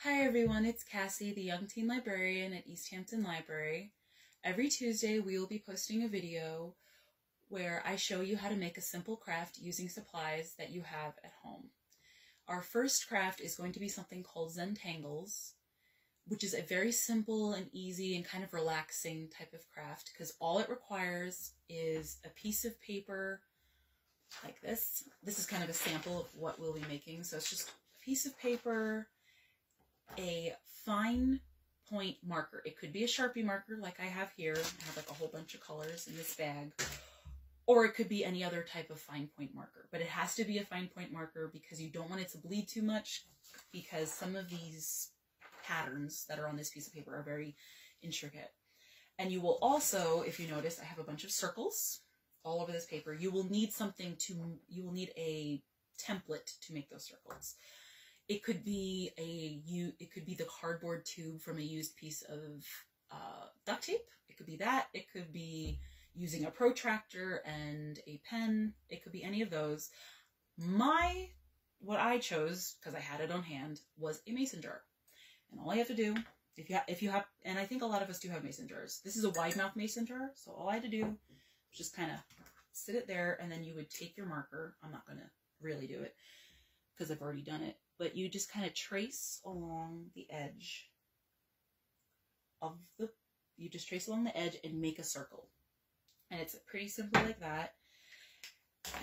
Hi everyone, it's Cassie, the Young Teen Librarian at East Hampton Library. Every Tuesday we will be posting a video where I show you how to make a simple craft using supplies that you have at home. Our first craft is going to be something called Zentangles, which is a very simple and easy and kind of relaxing type of craft because all it requires is a piece of paper like this. This is kind of a sample of what we'll be making. So it's just a piece of paper, a fine point marker. It could be a Sharpie marker like I have here. I have like a whole bunch of colors in this bag. Or it could be any other type of fine point marker. But it has to be a fine point marker because you don't want it to bleed too much, because some of these patterns that are on this piece of paper are very intricate. And you will also, if you notice, I have a bunch of circles all over this paper. You will need a template to make those circles. It could be the cardboard tube from a used piece of duct tape. It could be that. It could be using a protractor and a pen. It could be any of those. What I chose, because I had it on hand, was a mason jar. And all I have to do, if you have, and I think a lot of us do have mason jars. This is a wide mouth mason jar, so all I had to do was just kind of sit it there, and then you would take your marker. I'm not going to really do it because I've already done it. But you just kind of trace along the edge and make a circle. And it's pretty simple like that.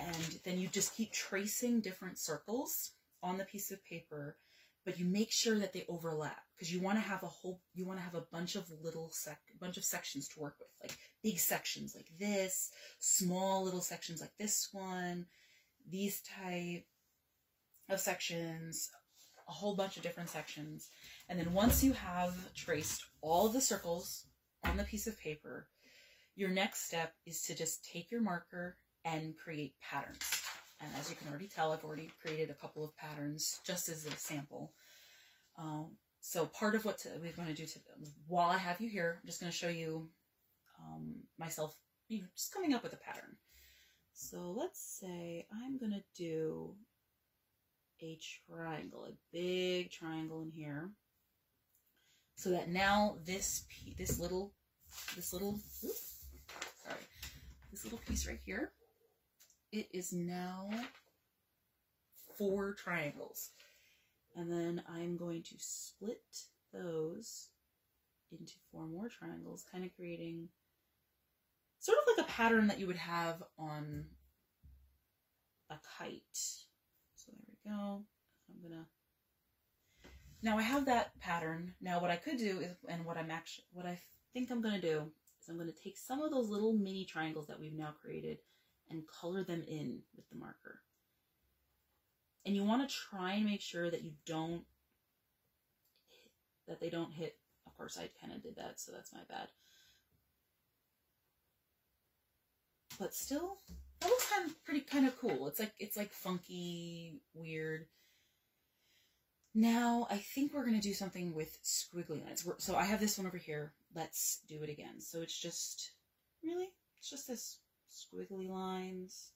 And then you just keep tracing different circles on the piece of paper, but you make sure that they overlap because you want to have a bunch of sections to work with, like big sections like this, small little sections like this one, these type of sections, a whole bunch of different sections. And then once you have traced all of the circles on the piece of paper, your next step is to just take your marker and create patterns. And as you can already tell, I've already created a couple of patterns just as a sample. So part of what we're going to do while I have you here, I'm just going to show you myself just coming up with a pattern. So let's say I'm going to do a triangle, a big triangle in here, so that now this little piece right here, it is now 4 triangles. And then I'm going to split those into 4 more triangles, kind of creating sort of like a pattern that you would have on a kite. So there we go. Now I have that pattern. Now what I could do is, and what I think I'm going to do is I'm going to take some of those little mini triangles that we've now created and color them in with the marker. And you want to try and make sure that they don't hit. Of course, I kind of did that, so that's my bad. But still, that looks kind of cool. It's like funky, weird. Now I think we're gonna do something with squiggly lines. So I have this one over here. Let's do it again. So it's just this squiggly lines.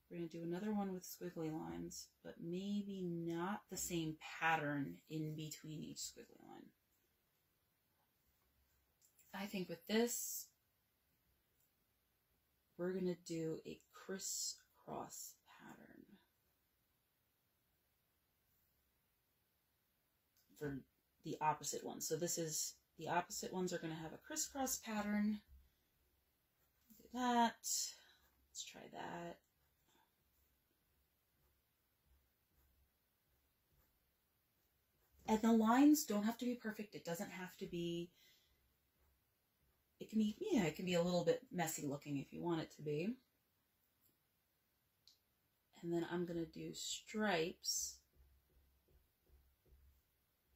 We're going to do another one with squiggly lines, but maybe not the same pattern in between each squiggly line. I think with this, we're going to do a crisscross pattern for the opposite one. So this is, the opposite ones are going to have a crisscross pattern. Do that. Let's try that. And the lines don't have to be perfect. It doesn't have to be, it can be a little bit messy looking if you want it to be. And then I'm going to do stripes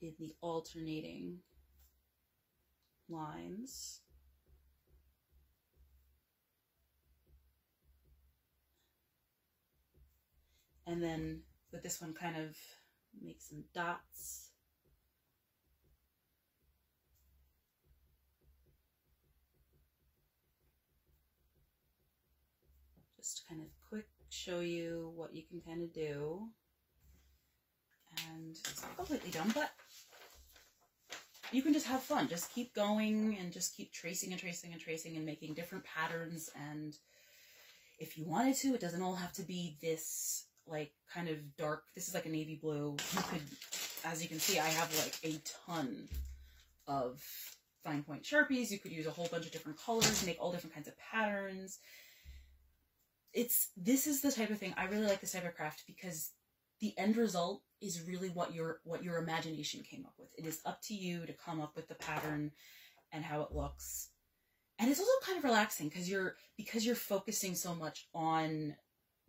in the alternating lines. And then with this one, kind of make some dots. Just kind of quick show you what you can kind of do. And oh, completely done, but you can just have fun. Just keep going and just keep tracing and tracing and tracing and making different patterns. And if you wanted to, it doesn't all have to be this like kind of dark. This is like a navy blue. You could, as you can see, I have like a ton of fine point Sharpies. You could use a whole bunch of different colors, make all different kinds of patterns. This is the type of thing I really like, this type of craft, because the end result is really what your imagination came up with. It is up to you to come up with the pattern and how it looks. And it's also kind of relaxing because you're focusing so much on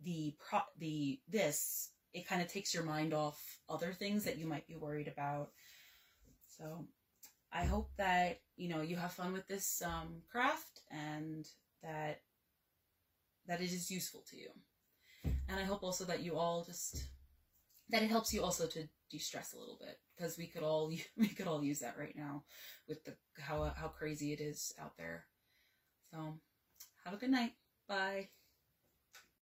this, it kind of takes your mind off other things that you might be worried about. So I hope that, you know, you have fun with this craft, and that it is useful to you. And I hope also that you all that it helps you also to de-stress a little bit, because we could all use that right now with how crazy it is out there. So have a good night. Bye.